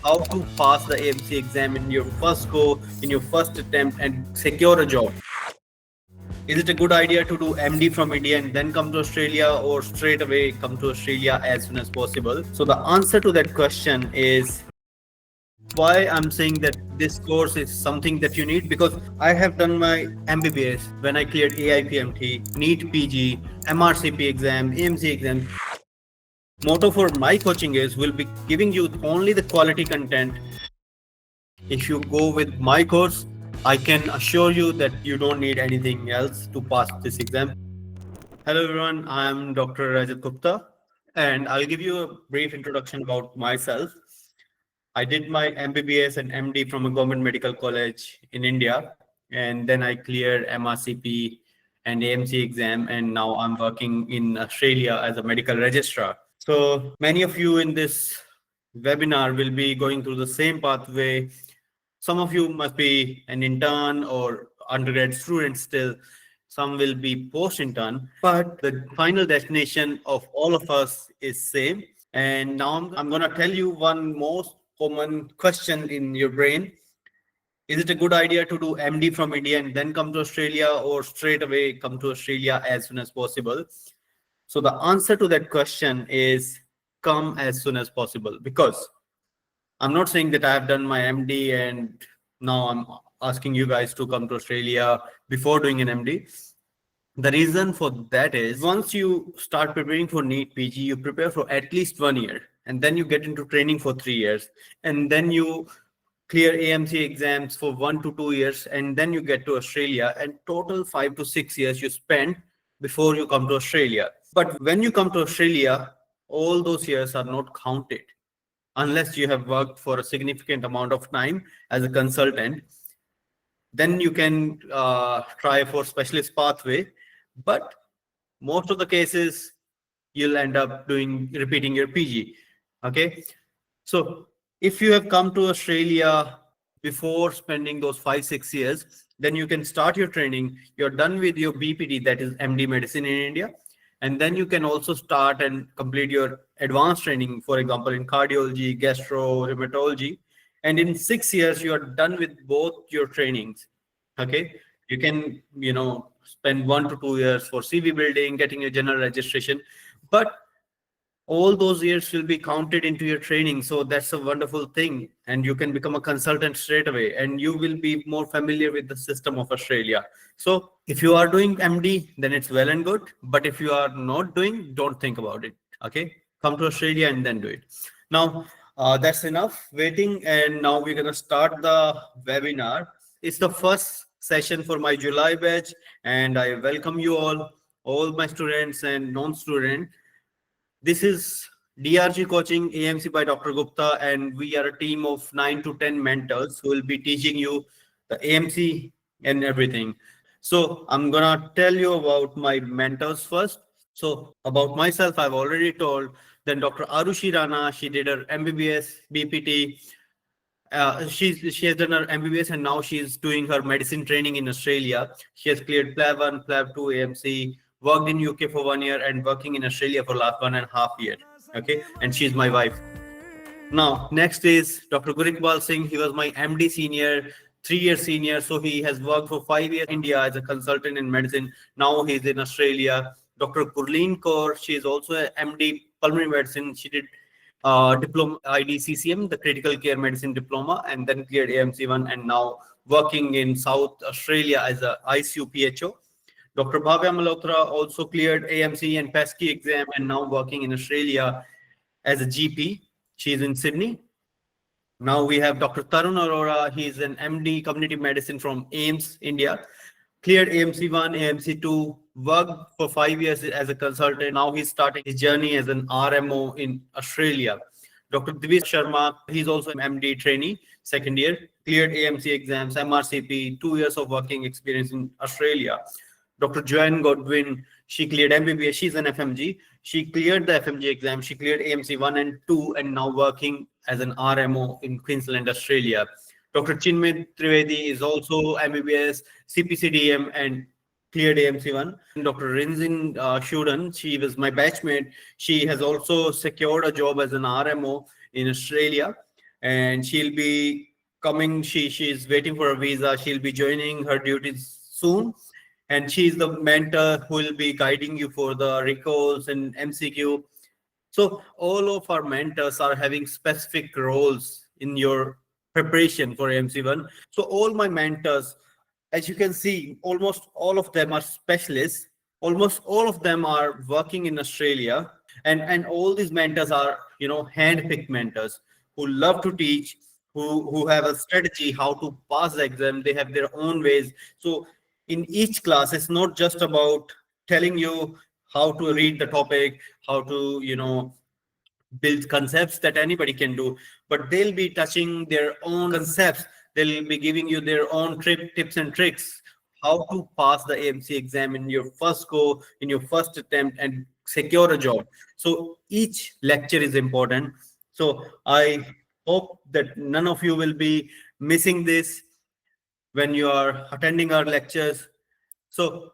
how to pass the AMC exam in your first go, in your first attempt, and secure a job. Is it a good idea to do MD from India and then come to Australia, or straight away come to Australia as soon as possible? So the answer to that question is why I'm saying that this course is something that you need, because I have done my MBBS when I cleared AIPMT, NEET PG, MRCP exam, AMC exam. Motto for my coaching is we'll be giving you only the quality content. If you go with my course, I can assure you that you don't need anything else to pass this exam. Hello everyone, I am Dr. Rajat Gupta, and I'll give you a brief introduction about myself. I did my MBBS and MD from a government medical college in India, and then I cleared MRCP and AMC exam, and now I'm working in Australia as a medical registrar. So many of you in this webinar will be going through the same pathway. Some of you must be an intern or undergrad student still. Some will be post-intern, but the final destination of all of us is same. And now I'm going to tell you one most common question in your brain. Is it a good idea to do MD from India and then come to Australia, or straight away come to Australia as soon as possible? So the answer to that question is come as soon as possible, because I'm not saying that I have done my MD and now I'm asking you guys to come to Australia before doing an MD. The reason for that is once you start preparing for NEET PG, you prepare for at least 1 year, and then you get into training for 3 years, and then you clear AMC exams for 1 to 2 years, and then you get to Australia, and total 5 to 6 years you spend before you come to Australia. But when you come to Australia, all those years are not counted unless you have worked for a significant amount of time as a consultant. Then you can try for specialist pathway, but most of the cases you'll end up repeating your PG. Okay, so if you have come to Australia before spending those 5 6 years, then you can start your training. You're done with your BPT, that is MD medicine in India, and then you can also start and complete your advanced training, for example in cardiology, gastro, rheumatology, and in 6 years you are done with both your trainings. Okay, you can spend 1 to 2 years for CV building, getting a general registration, but all those years will be counted into your training. So that's a wonderful thing, and you can become a consultant straight away, and you will be more familiar with the system of Australia. So if you are doing MD, then it's well and good, but if you are not doing, don't think about it. Okay, come to Australia and then do it. Now that's enough waiting, and now we're going to start the webinar. It's the first session for my July batch, and I welcome you all my students and non-student. This is DRG Coaching AMC by Dr. Gupta, and we are a team of 9 to 10 mentors who will be teaching you the AMC and everything. So I'm gonna tell you about my mentors first. So about myself, I've already told. Then Dr. Arushi Rana, she did her MBBS, BPT. She has done her MBBS, and now she's doing her medicine training in Australia. She has cleared PLAB 1, PLAB 2 AMC, worked in UK for 1 year, and working in Australia for last 1.5 years. Okay, and she's my wife. Now, next is Dr. Gurikbal Singh. He was my MD senior, 3 year senior. So he has worked for 5 years in India as a consultant in medicine. Now he's in Australia. Dr. Gurleen Kaur, she is also an MD pulmonary medicine. She did diploma IDCCM, the critical care medicine diploma, and then cleared AMC1, and now working in South Australia as a ICU PHO. Dr. Bhavya Malhotra also cleared AMC and PESCI exam, and now working in Australia as a GP. She's in Sydney. Now we have Dr. Tarun Arora. He's an MD community medicine from AIMS, India. Cleared AMC1, AMC2, worked for 5 years as a consultant. Now he's starting his journey as an RMO in Australia. Dr. Divish Sharma, he's also an MD trainee, second year, cleared AMC exams, MRCP, 2 years of working experience in Australia. Dr. Joanne Godwin, she cleared MBBS, she's an FMG. She cleared the FMG exam, she cleared AMC 1 and 2, and now working as an RMO in Queensland, Australia. Dr. Chinmay Trivedi is also MBBS, CPCDM, and cleared AMC1. Dr. Rinzin Shudan, she was my batchmate. She has also secured a job as an RMO in Australia. and she'll be coming. She's waiting for a visa. She'll be joining her duties soon, and she's the mentor who will be guiding you for the recalls and MCQ. So all of our mentors are having specific roles in your preparation for MC1. So all my mentors, as you can see, almost all of them are specialists. Almost all of them are working in Australia, and all these mentors are, hand-picked mentors who love to teach, who have a strategy how to pass the exam. They have their own ways. So in each class, it's not just about telling you how to read the topic, how to build concepts that anybody can do, but they'll be touching their own concepts. They'll be giving you their own tips and tricks how to pass the AMC exam in your first go, in your first attempt, and secure a job. So each lecture is important. So I hope that none of you will be missing this when you are attending our lectures. So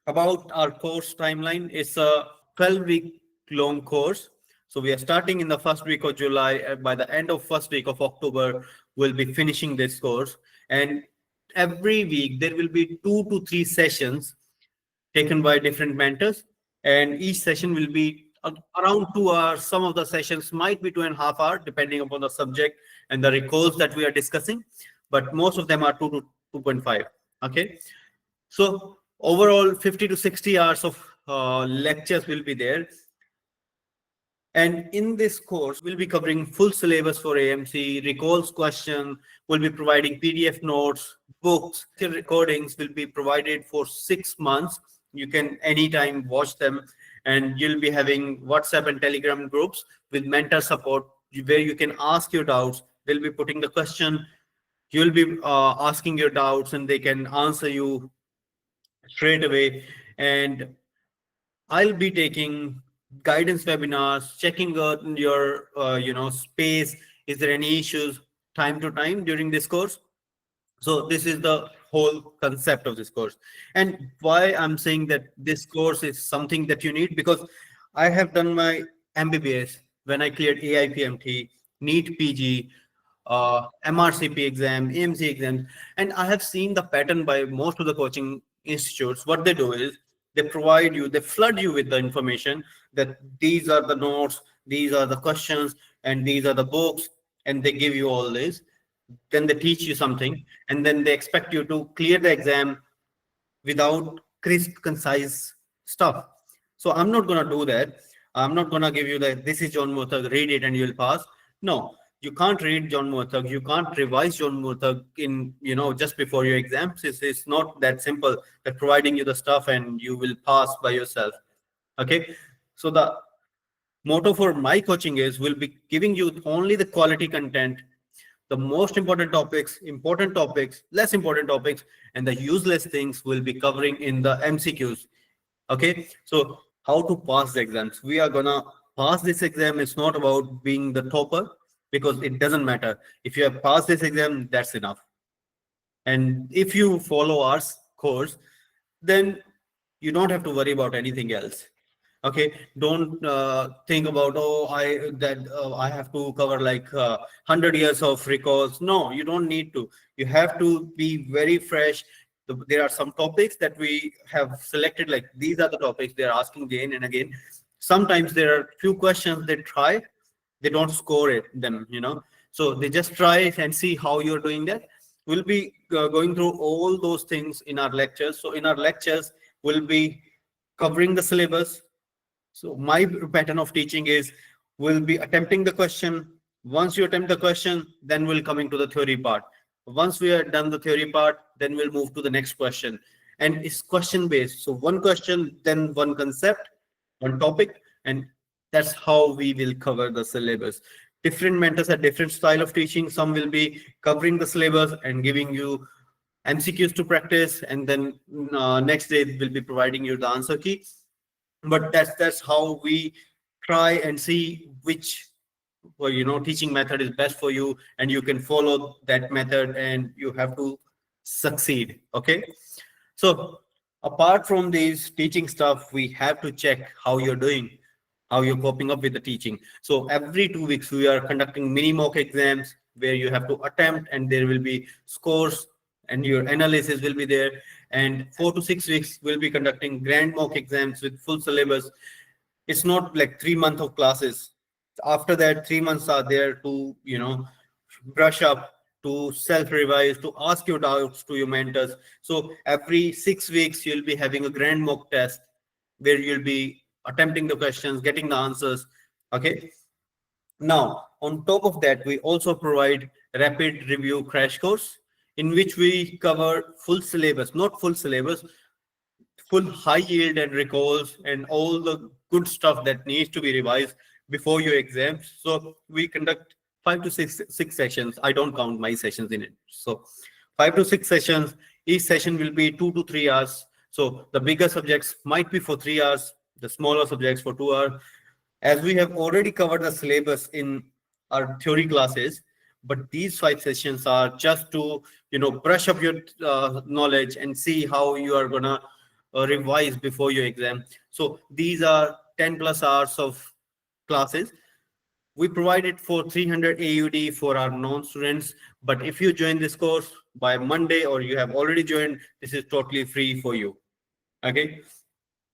about our course timeline, it's a 12-week long course. So we are starting in the first week of July, and by the end of first week of October, we'll be finishing this course. And every week there will be 2 to 3 sessions taken by different mentors, and each session will be around 2 hours. Some of the sessions might be 2.5 hours, depending upon the subject and the recalls that we are discussing, but most of them are 2 to 2.5. Okay, so overall 50 to 60 hours of lectures will be there. And in this course, we'll be covering full syllabus for AMC, recalls question, we'll be providing PDF notes, books, recordings will be provided for 6 months. You can anytime watch them, and you'll be having WhatsApp and Telegram groups with mentor support where you can ask your doubts. They'll be putting the question, you'll be asking your doubts, and they can answer you straight away. And I'll be taking guidance webinars, checking out your space. Is there any issues time to time during this course? So this is the whole concept of this course. And why I'm saying that this course is something that you need, because I have done my MBBS when I cleared AIPMT, NEET PG, MRCP exam, AMC exams, and I have seen the pattern by most of the coaching institutes. What they do is they flood you with the information that these are the notes, these are the questions, and these are the books, and they give you all this. Then they teach you something, and then they expect you to clear the exam without crisp, concise stuff. So I'm not going to do that. I'm not going to give you that this is John Murtagh, read it and you'll pass. No, you can't read John Murtagh. You can't revise John Murtagh in, just before your exams. It's not that simple that providing you the stuff and you will pass by yourself. Okay. So the motto for my coaching is we'll be giving you only the quality content, the most important topics, less important topics, and the useless things will be covering in the MCQs. Okay, so how to pass the exams? We are gonna pass this exam. It's not about being the topper, because it doesn't matter. If you have passed this exam, that's enough. And if you follow our course, then you don't have to worry about anything else. Okay, don't think about, oh, I have to cover like 100 years of recalls. No, you don't need to. You have to be very fresh. There are some topics that we have selected, like these are the topics they're asking again and again. Sometimes there are few questions they try, they don't score them, so they just try and see how you're doing that. We'll be going through all those things in our lectures. So in our lectures, we'll be covering the syllabus. So my pattern of teaching is we'll be attempting the question. Once you attempt the question, then we'll coming to the theory part. Once we are done the theory part, then we'll move to the next question. And it's question based. So one question, then one concept, one topic, and that's how we will cover the syllabus. Different mentors have different style of teaching. Some will be covering the syllabus and giving you MCQs to practice, and then next day we'll be providing you the answer key. But that's how we try and see which teaching method is best for you, and you can follow that method and you have to succeed. Okay, so apart from these teaching stuff, we have to check how you're doing. how you're coping up with the teaching. So every 2 weeks, we are conducting mini mock exams where you have to attempt, and there will be scores, and your analysis will be there. And 4 to 6 weeks, we'll be conducting grand mock exams with full syllabus. It's not like 3 months of classes. After that, 3 months are there to, brush up, to self revise, to ask your doubts to your mentors. So every 6 weeks, you'll be having a grand mock test where you'll be attempting the questions, getting the answers. Okay. Now, on top of that, we also provide rapid review crash course in which we cover full syllabus, not full syllabus, full high yield and recalls and all the good stuff that needs to be revised before your exams. So we conduct 5 to 6 sessions. I don't count my sessions in it. So 5 to 6 sessions. Each session will be 2 to 3 hours. So the bigger subjects might be for 3 hours, the smaller subjects for 2 hours. As we have already covered the syllabus in our theory classes, but these 5 sessions are just to brush up your knowledge and see how you are gonna revise before your exam. So these are 10 plus hours of classes. We provide it for 300 AUD for our non-students, but if you join this course by Monday or you have already joined, this is totally free for you. Okay.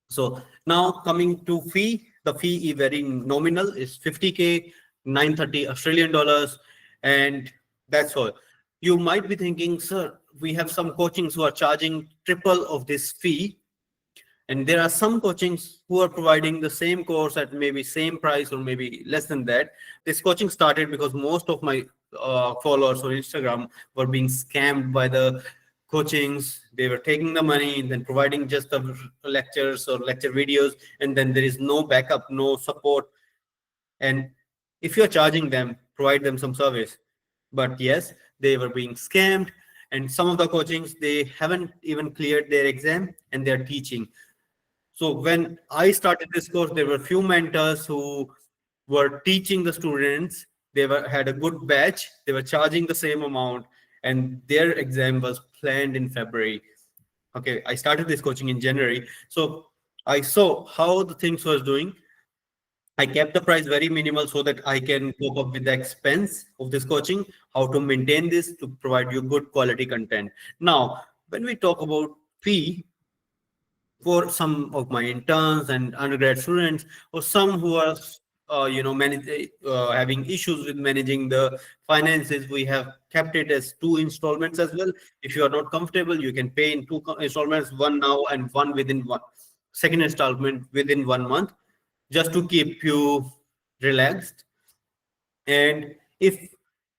So now coming to fee, the fee is very nominal, is 50K, 930 Australian dollars, and that's all. You might be thinking, sir, we have some coachings who are charging triple of this fee, and there are some coachings who are providing the same course at maybe same price or maybe less than that. This coaching started because most of my followers on Instagram were being scammed by the coachings. They were taking the money and then providing just the lectures or lecture videos, and then there is no backup, no support. And if you're charging them, provide them some service. But yes, they were being scammed, and some of the coachings, they haven't even cleared their exam and they're teaching. So when I started this course, there were few mentors who were teaching the students. They had a good batch. They were charging the same amount, and their exam was planned in February. Okay, I started this coaching in January. So I saw how the things was doing. I kept the price very minimal so that I can cope up with the expense of this coaching, how to maintain this to provide you good quality content. Now, when we talk about fee, for some of my interns and undergrad students, or some who are having issues with managing the finances, we have kept it as 2 installments as well. If you are not comfortable, you can pay in 2 installments, one now and one within one second installment within 1 month, just to keep you relaxed. And if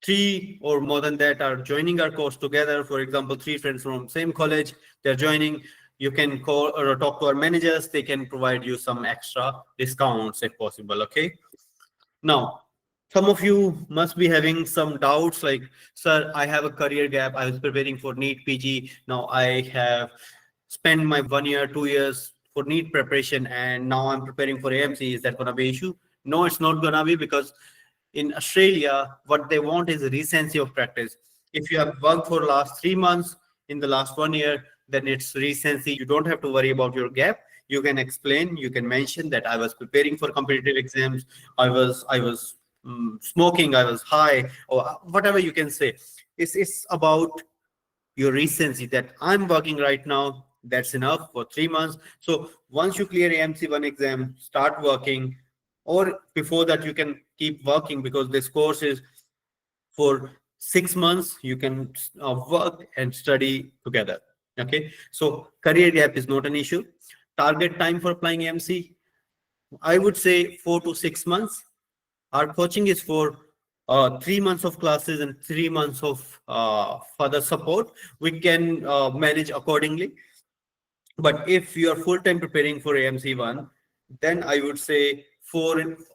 3 or more than that are joining our course together, for example, 3 friends from same college, they're joining, you can call or talk to our managers. They can provide you some extra discounts if possible. Okay. Now, some of you must be having some doubts like, sir, I have a career gap. I was preparing for NEET PG. Now I have spent my 1 year, 2 years for NEET preparation, and now I'm preparing for AMC. Is that going to be an issue? No, it's not going to be, because in Australia, what they want is recency of practice. If you have worked for last 3 months in the last 1 year, then it's recency. You don't have to worry about your gap. You can explain, you can mention that I was preparing for competitive exams, I was smoking, I was high, or whatever you can say. It's about your recency that I'm working right now. That's enough for 3 months. So once you clear AMC1 exam, start working, or before that you can keep working, because this course is for 6 months. You can work and study together. Okay, so career gap is not an issue. Target time for applying AMC, I would say 4 to 6 months. Our coaching is for 3 months of classes and 3 months of further support. We can manage accordingly. But if you are full-time preparing for AMC1, then I would say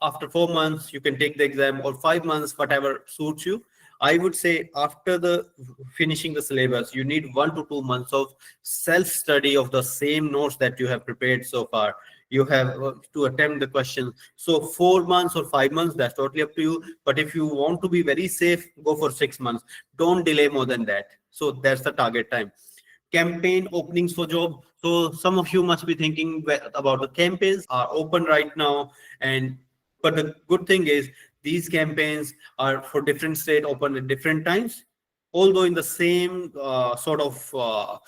after 4 months, you can take the exam, or 5 months, whatever suits you. I would say after the finishing the syllabus, you need 1 to 2 months of self-study of the same notes that you have prepared so far. You have to attempt the questions. So 4 months or 5 months, that's totally up to you. But if you want to be very safe, go for 6 months. Don't delay more than that. So that's the target time. campaign openings for job. So some of you must be thinking about the campaigns are open right now, and but the good thing is these campaigns are for different state, open at different times, although in the same sort of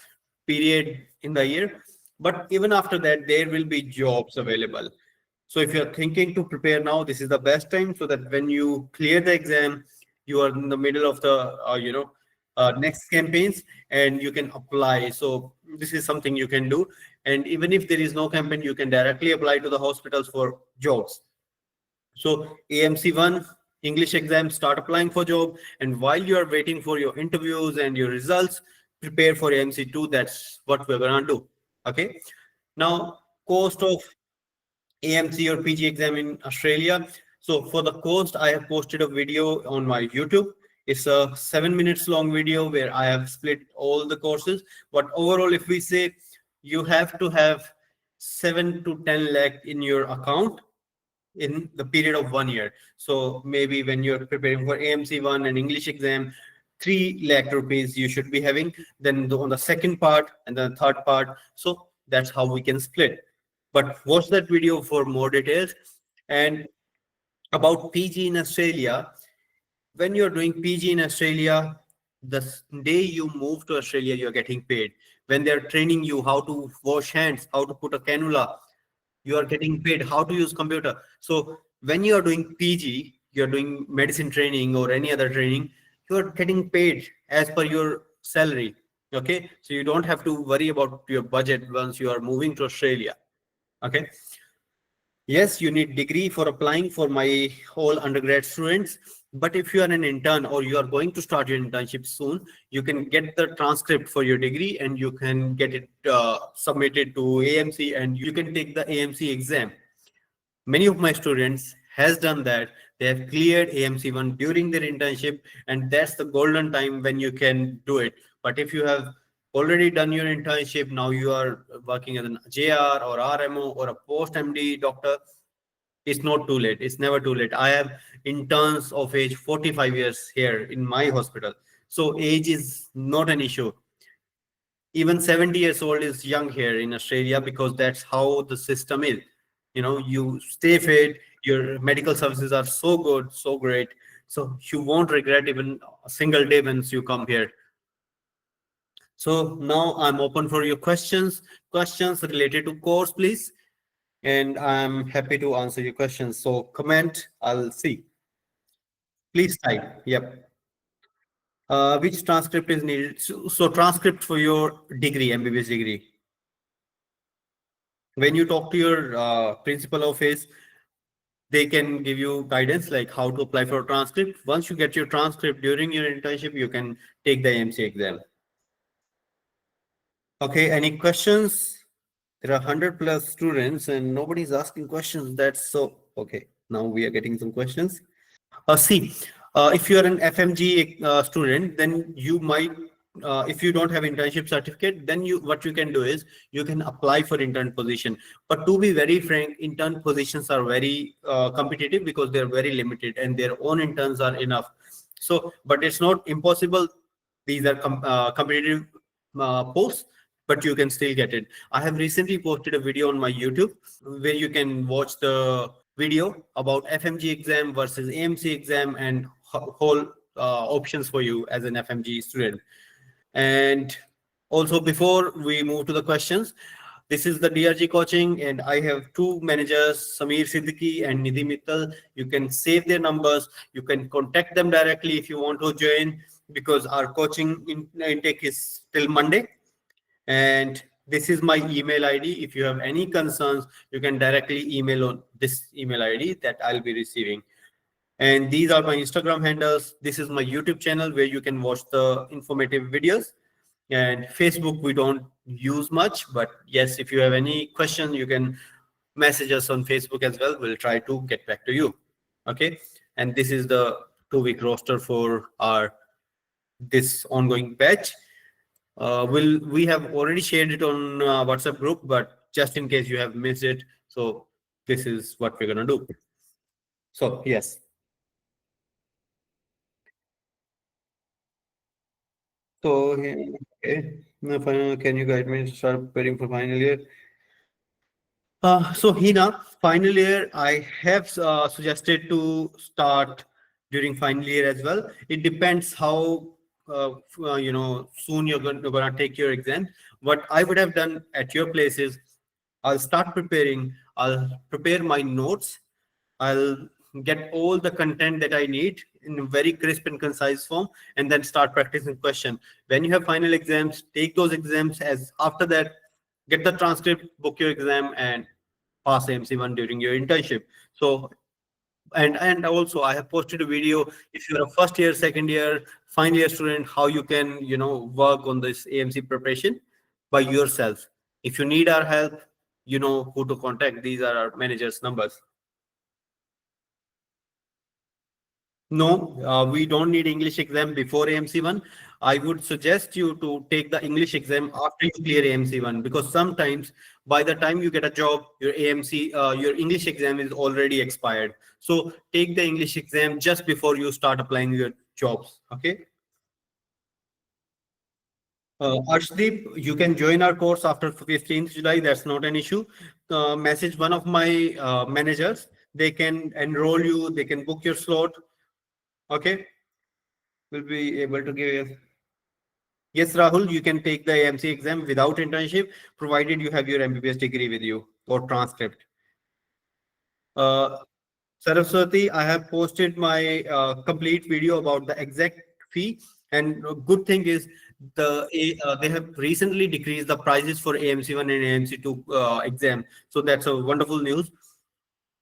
period in the year. But even after that, there will be jobs available. So if you're thinking to prepare now, this is the best time, so that when you clear the exam, you are in the middle of the next campaigns, and you can apply. So this is something you can do. And even if there is no campaign, you can directly apply to the hospitals for jobs. So AMC1 English exam, start applying for job, and while you are waiting for your interviews and your results, prepare for AMC2. That's what we're gonna do. Okay. Now, cost of AMC or PG exam in Australia. So for the cost, I have posted a video on my YouTube. It's a 7 minutes long video where I have split all the courses. But overall, if we say you have to have 7 to 10 lakh in your account in the period of 1 year. So maybe when you're preparing for AMC1 and English exam, 3 lakh rupees you should be having. Then on the second part and the third part. So that's how we can split. But watch that video for more details. And about PG in Australia, when you're doing PG in Australia, the day you move to Australia, you're getting paid. When they're training you how to wash hands, how to put a cannula, you are getting paid how to use computer. So when you are doing PG, you're doing medicine training or any other training, you are getting paid as per your salary. Okay, so you don't have to worry about your budget once you are moving to Australia. Okay. Yes, you need degree for applying for my whole undergrad students. But if you are an intern or you are going to start your internship soon, you can get the transcript for your degree and you can get it submitted to AMC and you can take the AMC exam. Many of my students has done that. They have cleared AMC1 during their internship, and that's the golden time when you can do it. But if you have already done your internship, now you are working as an JR or RMO or a post MD doctor, it's not too late. It's never too late. I have interns of age 45 years here in my hospital. So age is not an issue. Even 70 years old is young here in Australia because that's how the system is. You know, you stay fit, your medical services are so good, so great. So you won't regret even a single day once you come here. So now I'm open for your questions related to course, please. And I'm happy to answer your questions. So comment, I'll see. Please type. Yep. Which transcript is needed? So transcript for your degree, MBBS degree. When you talk to your principal office, they can give you guidance like how to apply for a transcript. Once you get your transcript during your internship, you can take the AMC exam. Okay, any questions? There are 100 plus students and nobody's asking questions. That's so okay. Now we are getting some questions. See, if you are an FMG student, then you might, if you don't have internship certificate, then what you can do is you can apply for intern position. But to be very frank, intern positions are very competitive because they're very limited and their own interns are enough. So, but it's not impossible. These are competitive posts, but you can still get it. I have recently posted a video on my YouTube where you can watch the video about FMG exam versus AMC exam and whole options for you as an FMG student. And also, before we move to the questions, this is the DRG coaching, and I have two managers, Samir Siddiqui and Nidhi Mittal. You can save their numbers. You can contact them directly if you want to join, because our coaching intake is till Monday. And this is my email ID. If you have any concerns, you can directly email on this email ID that I'll be receiving. And these are my Instagram handles. This is my YouTube channel where you can watch the informative videos. And Facebook, we don't use much, but yes, if you have any question, you can message us on Facebook as well. We'll try to get back to you. Okay. And this is the 2 week roster for our this ongoing batch. We have already shared it on WhatsApp group, but just in case you have missed it, so this is what we're gonna do. So yes. So Okay. Now, can you guide me to start preparing for final year? So Hina, final year, I have suggested to start during final year as well. It depends how soon you're gonna take your exam. What I would have done at your place is, I'll start preparing. I'll prepare my notes. I'll get all the content that I need in a very crisp and concise form, and then start practicing question. When you have final exams, take those exams. As after that, get the transcript, book your exam, and pass AMC1 during your internship. So, and also I have posted a video. If you're a first year, second year, final year student, how you can work on this AMC preparation by yourself. If you need our help, you know who to contact. These are our managers' numbers. No, we don't need English exam before AMC1. I would suggest you to take the English exam after you clear AMC1, because sometimes by the time you get a job, your English exam is already expired. So take the English exam just before you start applying your jobs. Okay. Arshdeep, you can join our course after 15th July. That's not an issue. Message one of my managers. They can enroll you. They can book your slot. Okay. Will be able to give you. Yes, Rahul, you can take the AMC exam without internship, provided you have your MBBS degree with you or transcript. Uh, Saraswati, I have posted my complete video about the exact fee. And a good thing is they have recently decreased the prices for AMC1 and AMC2 exam. So that's a wonderful news.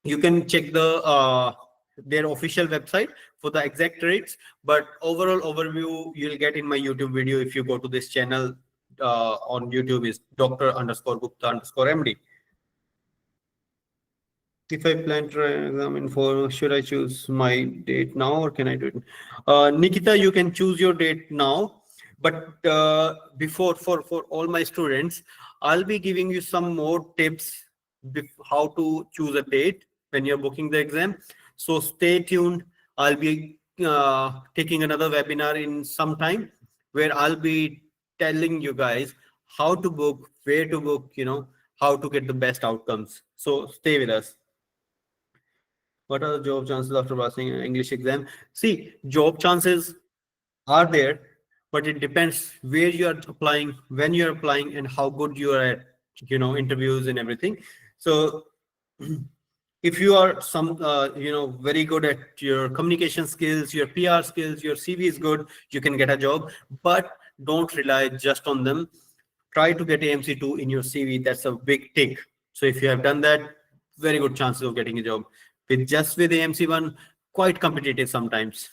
You can check their official website for the exact rates, but overall overview you'll get in my YouTube video. If you go to this channel on YouTube, is Dr._Gupta_MD. If I plan to examine for, should I choose my date now or can I do it? Nikita, you can choose your date now, but before for all my students, I'll be giving you some more tips how to choose a date when you're booking the exam. So stay tuned. I'll be taking another webinar in some time where I'll be telling you guys how to book, where to book, how to get the best outcomes. So stay with us. What are the job chances after passing an English exam? See, job chances are there, but it depends where you are applying, when you're applying, and how good you are at, interviews and everything. So if you are very good at your communication skills, your PR skills, your CV is good, you can get a job, but don't rely just on them. Try to get AMC2 in your CV. That's a big tick. So if you have done that, very good chances of getting a job. With AMC1, quite competitive sometimes.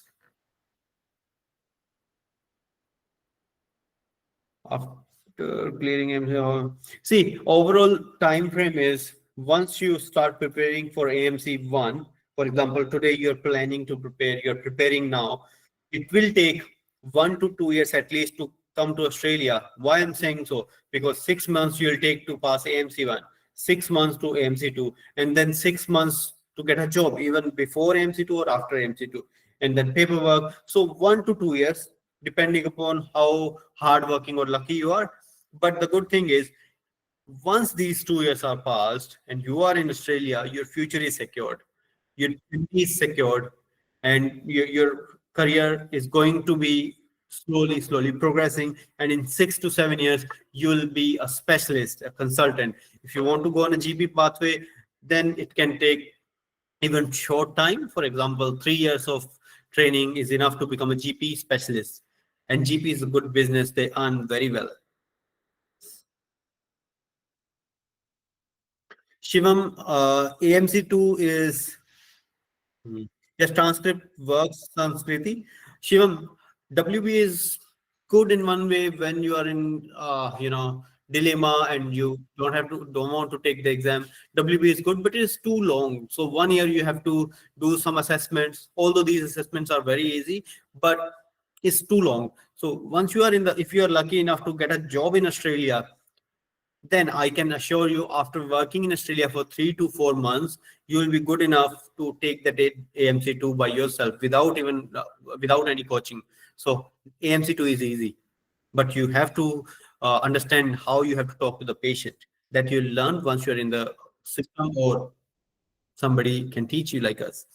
After clearing AMC, see, overall time frame is, once you start preparing for AMC1, for example, today you're planning to prepare, you're preparing now, it will take 1 to 2 years at least to come to Australia. Why I'm saying so? Because 6 months you'll take to pass AMC1, 6 months to AMC2, and then 6 months to get a job, even before AMC2 or after AMC2, and then paperwork. So 1 to 2 years, depending upon how hardworking or lucky you are. But the good thing is, once these 2 years are passed and you are in Australia, your future is secured, your family is secured, and your career is going to be slowly progressing. And in 6 to 7 years, you will be a specialist, a consultant. If you want to go on a GP pathway, then it can take even short time. For example, 3 years of training is enough to become a GP specialist. And GP is a good business. They earn very well. Shivam, AMC2 is just transcript works, Sanskriti. Shivam, WB is good in one way when you are in dilemma and you don't want to take the exam. WB is good, but it is too long. So 1 year you have to do some assessments. Although these assessments are very easy, but it's too long. So once you are if you are lucky enough to get a job in Australia, then I can assure you, after working in Australia for 3 to 4 months, you will be good enough to take the AMC2 by yourself without any coaching. So AMC2 is easy. but you have to understand how you have to talk to the patient. That you learn once you're in the system, or somebody can teach you like us.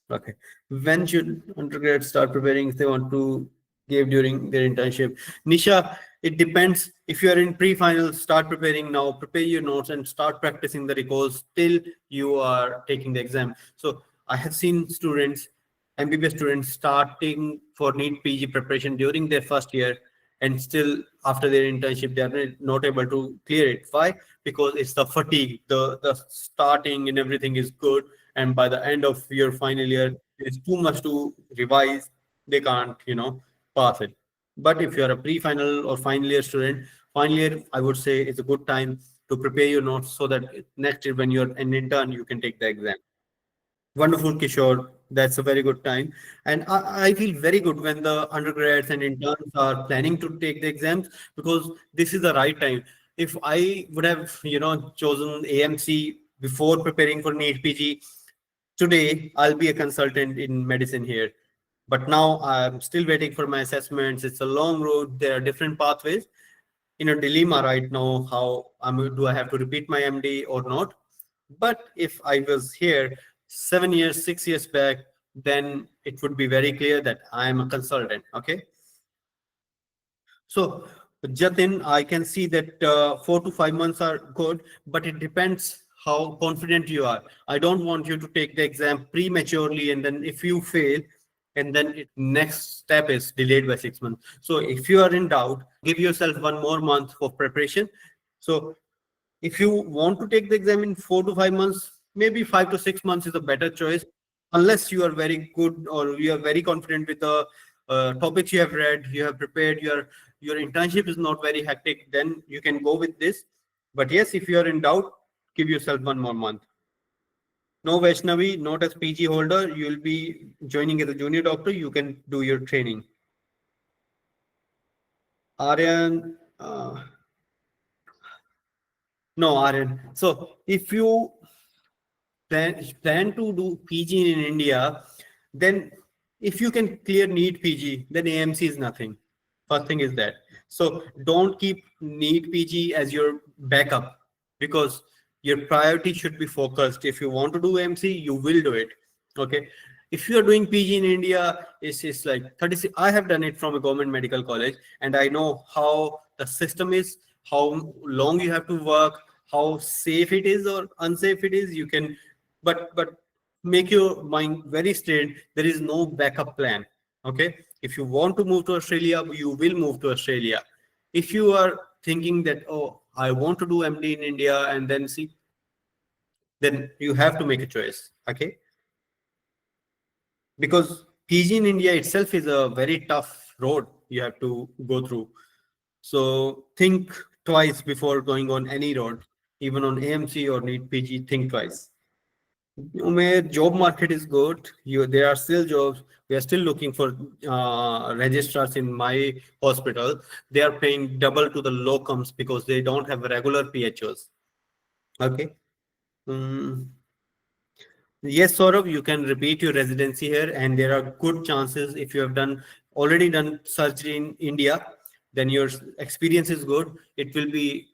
Okay. When should undergrads start preparing if they want to give during their internship? Nisha, it depends. If you are in pre-final, start preparing now. Prepare your notes and start practicing the recalls till you are taking the exam. So I have seen students, MBBS students, starting for NEET PG preparation during their first year, and still after their internship they are not able to clear it. Why? Because it's the fatigue, the starting and everything is good, and by the end of your final year it's too much to revise, they can't pass it. But if you're a pre-final or final year student, final year I would say is a good time to prepare your notes, so that next year when you're an intern you can take the exam. Wonderful, Kishore. That's a very good time. And I feel very good when the undergrads and interns are planning to take the exams, because this is the right time. If I would have, chosen AMC before preparing for NEET PG, today I'll be a consultant in medicine here. But now I'm still waiting for my assessments. It's a long road. There are different pathways. In a dilemma right now, how do I have to repeat my MD or not? But if I was here 7 years, 6 years back, then it would be very clear that I am a consultant. Okay. So, Jatin, I can see that 4 to 5 months are good, but it depends how confident you are. I don't want you to take the exam prematurely, and then if you fail, and then next step is delayed by 6 months. So, if you are in doubt, give yourself 1 more month for preparation. So, if you want to take the exam in 4 to 5 months, maybe 5 to 6 months is a better choice, unless you are very good or you are very confident with the topics you have read, you have prepared, your internship is not very hectic, then you can go with this. But yes, if you are in doubt, give yourself 1 more month. No, Vaishnavi, not as PG holder, you will be joining as a junior doctor, you can do your training. Aryan, no, Aryan. So if you plan to do PG in India, then if you can clear NEET PG, then AMC is nothing. First thing is that. So don't keep NEET PG as your backup, because your priority should be focused. If you want to do AMC, you will do it. Okay. If you are doing PG in India, it's like 36. I have done it from a government medical college, and I know how the system is, how long you have to work, how safe it is or unsafe it is. You can, but make your mind very straight. There is no backup plan. Okay. If you want to move to Australia, you will move to Australia. If you are thinking that, oh, I want to do MD in India and then see, then you have to make a choice. Okay. Because PG in India itself is a very tough road you have to go through. So think twice before going on any road, even on AMC or NEET PG, think twice. Umair, job market is good. There are still jobs. We are still looking for registrars in my hospital. They are paying double to the locums because they don't have regular PHOs. Okay. Yes, Saurabh, you can repeat your residency here, and there are good chances if you have already done surgery in India, then your experience is good. It will be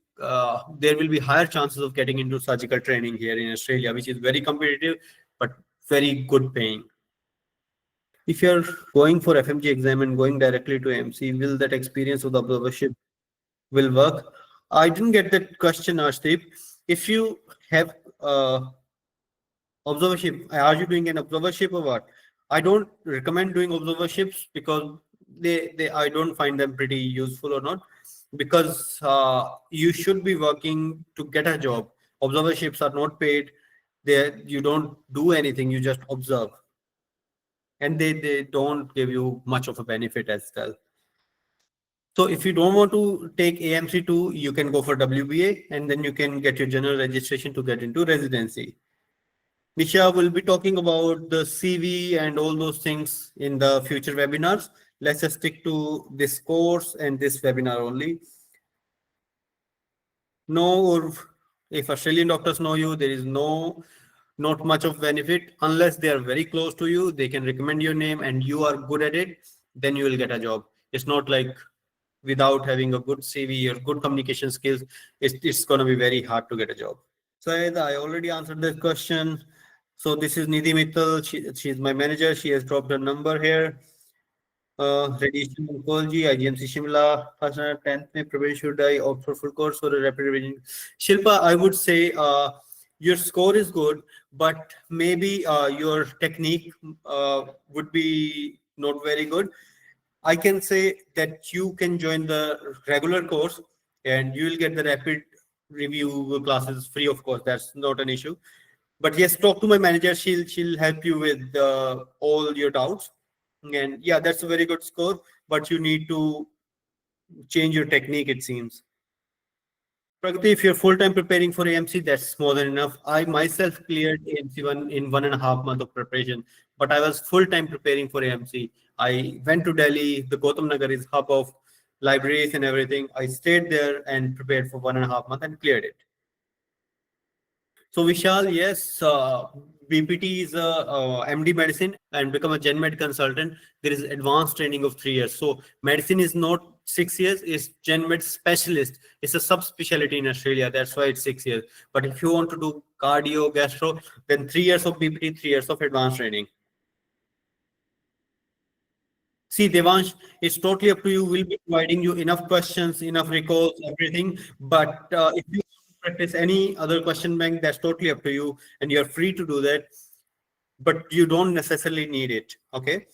there will be higher chances of getting into surgical training here in Australia, which is very competitive but very good paying. If you're going for FMG exam and going directly to MC, will that experience of the observership will work? I didn't get that question, Arshdeep. If you have observership, are you doing an observership or what? I don't recommend doing observerships because they I don't find them pretty useful or not, because you should be working to get a job. Observerships are not paid. You don't do anything, you just observe, and they don't give you much of a benefit as well. So if you don't want to take AMC2, you can go for WBA, and then you can get your general registration to get into residency. Nisha will be talking about the CV and all those things in the future webinars. Let's just stick to this course and this webinar only. No, or if Australian doctors know you, there is not much of benefit unless they are very close to you. They can recommend your name and you are good at it, then you will get a job. It's not like without having a good CV or good communication skills, it's going to be very hard to get a job. Syed, I already answered this question. So this is Nidhi Mittal. She's my manager. She has dropped her number here. Radiation oncology, IGMC Shimla, first and 10th May, probably should I opt for full course or a rapid revision? Shilpa, I would say your score is good, but maybe your technique would be not very good. I can say that you can join the regular course and you will get the rapid review classes free of course. That's not an issue. But yes, talk to my manager. She'll help you with all your doubts. And yeah, that's a very good score, but you need to change your technique, it seems. Pragati, if you're full-time preparing for AMC, that's more than enough. I myself cleared AMC one in 1.5 months of preparation, but I was full-time preparing for AMC. I went to Delhi. The Gautam Nagar is hub of libraries and everything. I stayed there and prepared for 1.5 months and cleared it. So Vishal, yes, BPT is a MD medicine and become a Gen Med consultant. There is advanced training of 3 years. So medicine is not 6 years, it's Gen Med specialist. It's a subspecialty in Australia. That's why it's 6 years. But if you want to do cardio, gastro, then 3 years of BPT, 3 years of advanced training. See, Devansh, it's totally up to you. We'll be providing you enough questions, enough recalls, everything. But if you practice any other question bank, that's totally up to you, and you're free to do that. But you don't necessarily need it, okay?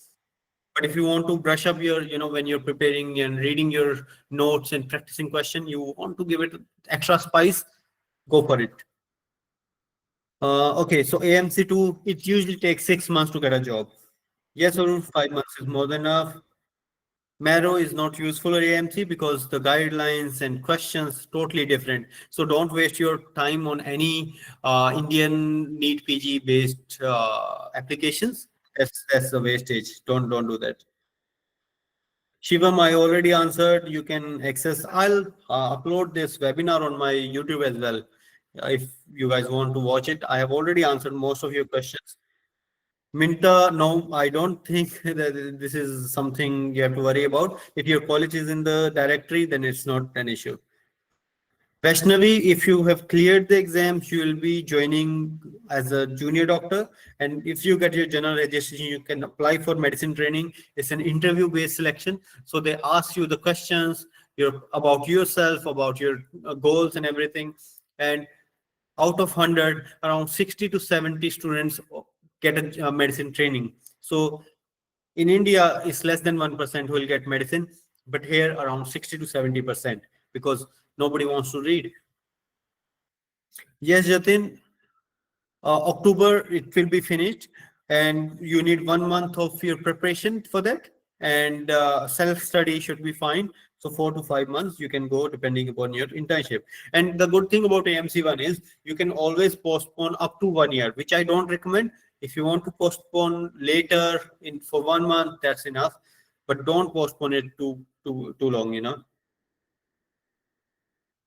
But if you want to brush up your, when you're preparing and reading your notes and practicing question, you want to give it extra spice, go for it. Okay, so AMC2, it usually takes 6 months to get a job. Yes, or 5 months is more than enough. Marrow is not useful for AMC because the guidelines and questions totally different. So don't waste your time on any Indian NEET PG based applications. That's a wastage. Don't do that. Shivam, I already answered. You can access. I'll upload this webinar on my YouTube as well. If you guys want to watch it, I have already answered most of your questions. Minta, no, I don't think that this is something you have to worry about. If your college is in the directory, then it's not an issue. Vaishnavi, if you have cleared the exams, you will be joining as a junior doctor. And if you get your general registration, you can apply for medicine training. It's an interview-based selection. So they ask you the questions about yourself, about your goals and everything. And out of 100, around 60 to 70 students get a medicine training. So in India, it's less than 1% who will get medicine, but here around 60 to 70% because nobody wants to read. Yes, Jatin, October it will be finished, and you need 1 month of your preparation for that, and self-study should be fine. So 4 to 5 months you can go depending upon your internship. And the good thing about AMC1 is you can always postpone up to 1 year, which I don't recommend. If you want to postpone later for 1 month, that's enough. But don't postpone it too long.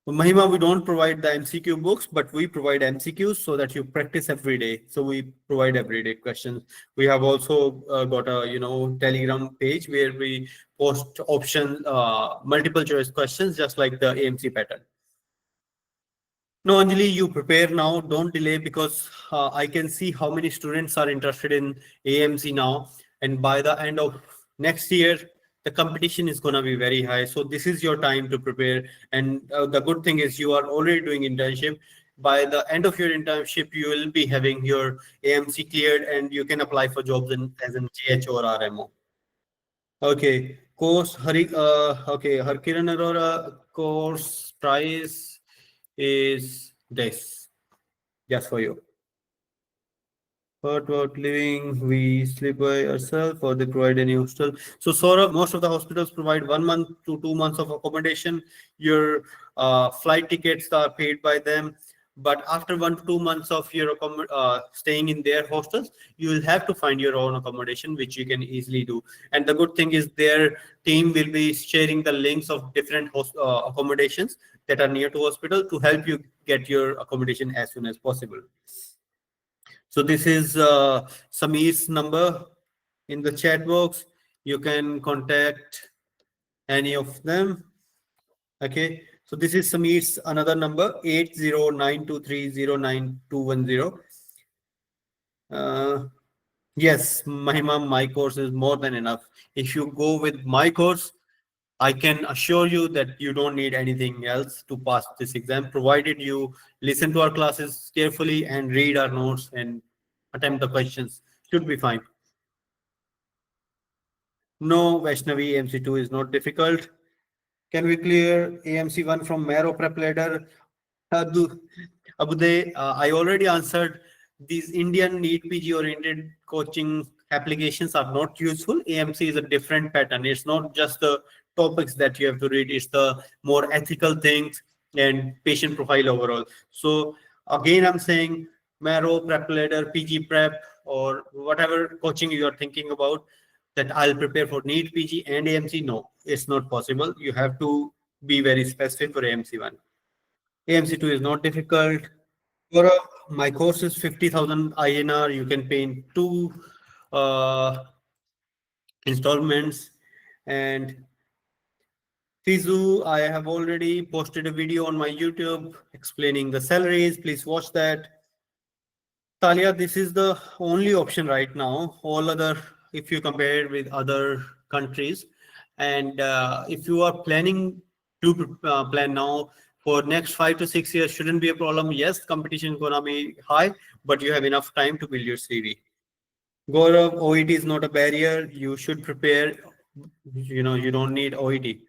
Mahima, we don't provide the MCQ books, but we provide MCQs so that you practice every day. So we provide everyday questions. We have also got a Telegram page where we post option multiple choice questions, just like the AMC pattern. No, Anjali, you prepare now. Don't delay because I can see how many students are interested in AMC now, and by the end of next year, the competition is going to be very high. So this is your time to prepare. And the good thing is you are already doing internship. By the end of your internship, you will be having your AMC cleared, and you can apply for jobs as in GH or RMO. Okay, course Harkiran Arora course price is this. Just for you. What living we sleep by ourselves or they provide any hostel. So Saurabh, most of the hospitals provide 1 month to 2 months of accommodation. Your flight tickets are paid by them. But after 1 to 2 months of your staying in their hostels, you will have to find your own accommodation, which you can easily do. And the good thing is their team will be sharing the links of different accommodations that are near to hospital to help you get your accommodation as soon as possible. So this is Sameer's number in the chat box. You can contact any of them. Okay, so this is Samir's another number 8092309210. Yes, Mahima, my course is more than enough. If you go with my course, I can assure you that you don't need anything else to pass this exam, provided you listen to our classes carefully and read our notes and attempt the questions. Should be fine. No, Vaishnavi, AMC2 is not difficult. Can we clear AMC1 from Marrow Prep Ladder? Abdu- Abude, I already answered. These Indian NEET PG oriented coaching applications are not useful. AMC is a different pattern. It's not just the topics that you have to read, it's the more ethical things and patient profile overall. So, again, I'm saying Marrow, Prep Ladder, PG Prep, or whatever coaching you are thinking about, that I'll prepare for NEET PG and AMC. No, it's not possible. You have to be very specific for AMC1. AMC2 is not difficult. Gaurav, my course is 50,000 INR. You can pay in two uh, installments. And Fizu, I have already posted a video on my YouTube explaining the salaries. Please watch that. Talia, this is the only option right now. All other, if you compare it with other countries, and if you are planning to plan now for next 5 to 6 years, shouldn't be a problem. Yes, competition is gonna be high, but you have enough time to build your CV. Gaurav, OET is not a barrier. You should prepare. You don't need OET.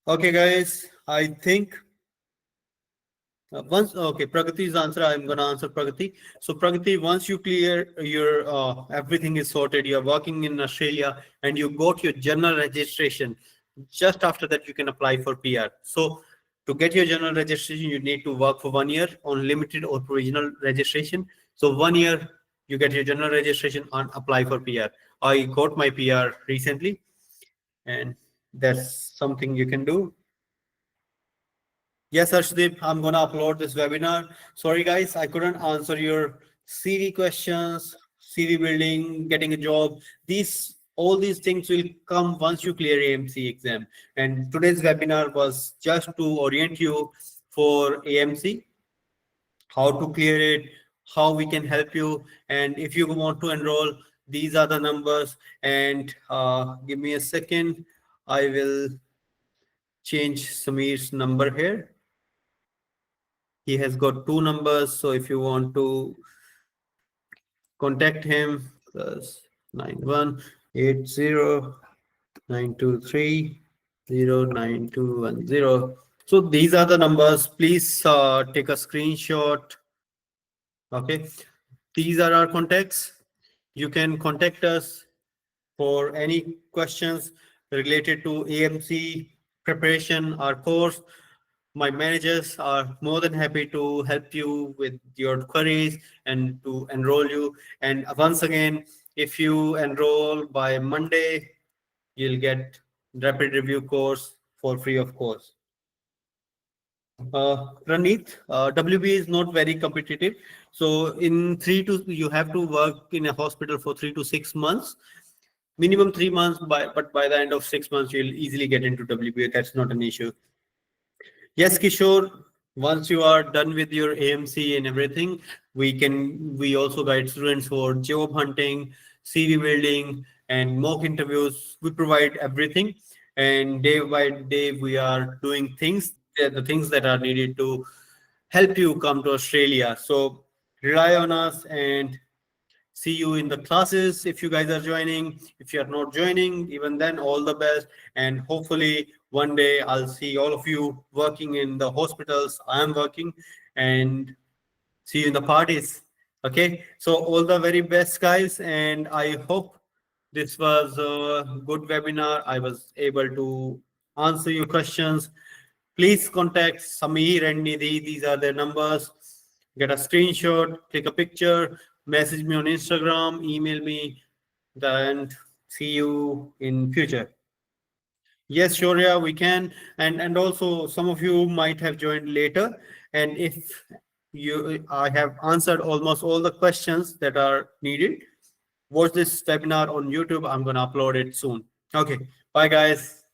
Okay, guys, I think once okay, Pragati's answer, I'm gonna answer Pragati. So Pragati, once you clear your everything is sorted, you're working in Australia and you got your general registration. Just after that, you can apply for PR. So to get your general registration, you need to work for 1 year on limited or provisional registration. So 1 year, you get your general registration and apply for PR. I got my PR recently, and that's something you can do. Yes, Arshdeep, I'm gonna upload this webinar. Sorry, guys, I couldn't answer your CV questions, CV building, getting a job. All these things will come once you clear AMC exam. And today's webinar was just to orient you for AMC, how to clear it, how we can help you, and if you want to enroll, these are the numbers. And give me a second, I will change Samir's number here. He has got two numbers, so if you want to contact him, +918092309210. So these are the numbers. Please take a screenshot. Okay, these are our contacts. You can contact us for any questions related to AMC preparation, our course. My managers are more than happy to help you with your queries and to enroll you. And once again, if you enroll by Monday, you'll get rapid review course for free of course. Ranit, WB is not very competitive. So you have to work in a hospital for 3 to 6 months, minimum 3 months, but by the end of 6 months, you'll easily get into WBA. That's not an issue. Yes, Kishore, once you are done with your AMC and everything, we also guide students for job hunting, CV building, and mock interviews. We provide everything, and day by day we are doing the things that are needed to help you come to Australia. So rely on us and see you in the classes if you guys are joining. If you are not joining, even then, all the best. And hopefully one day I'll see all of you working in the hospitals I am working, and see you in the parties. Okay, so all the very best, guys, and I hope this was a good webinar. I was able to answer your questions. Please contact Sameer and Nidhi. These are their numbers. Get a screenshot, take a picture, message me on Instagram, email me, and see you in future. Yes, sure, yeah, we can. And also some of you might have joined later. And if I have answered almost all the questions that are needed, watch this webinar on YouTube. I'm gonna upload it soon. Okay, bye guys.